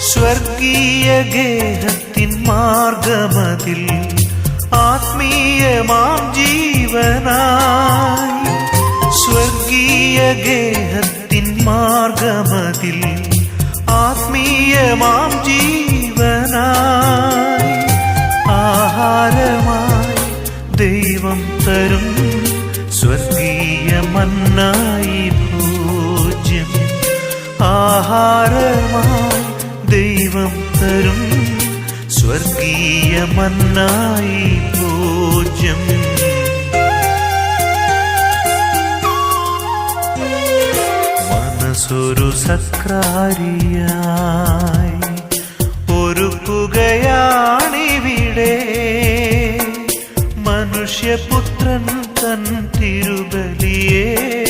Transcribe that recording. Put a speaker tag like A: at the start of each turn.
A: സ്വർഗീയ ഗേഹത്തിൻ മാർഗമതിൽ ആത്മീയമാം ജീവനായി. സ്വർഗീയ ഗേഹത്തിൻ മാർഗമതിൽ ആത്മീയമാം ജീവനായി. ആഹാരമായി ദൈവം തരും സ്വർഗീയ മന്നായി ഭോജ്യം. ആഹാരമായി ദൈവം തരും സ്വർഗീയ മന്നായി ഭോജ്യം. മനസ്സൊരു സക്രാരിയായി ഒരുക്കുകയാണിവിടെ. മനുഷ്യപുത്രൻ തൻ തിരുബലിയെ